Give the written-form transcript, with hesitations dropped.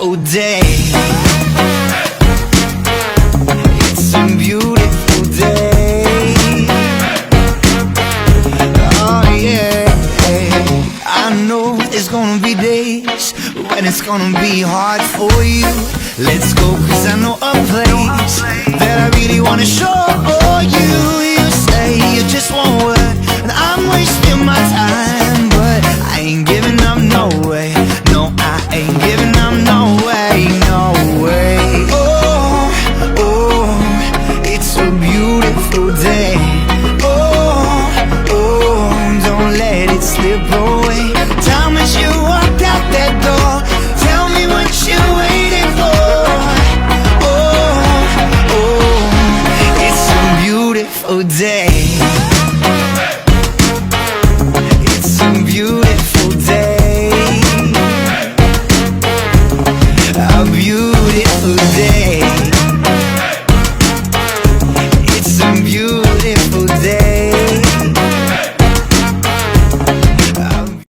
beautiful day. It's a beautiful day. Oh yeah. I know there's gonna be days when it's gonna be hard for you. Let's go, cause I know a place that I really wanna show you. You say you just want what, and I'm wasting my time, but I ain't giving up, no way. No, I ain't giving up, no way, no way. Oh, oh, it's a beautiful day. Oh, oh, don't let it slip away. Time as you walk out that door, tell me what you're waiting for. Oh, oh, it's a beautiful day. It's a beautiful day.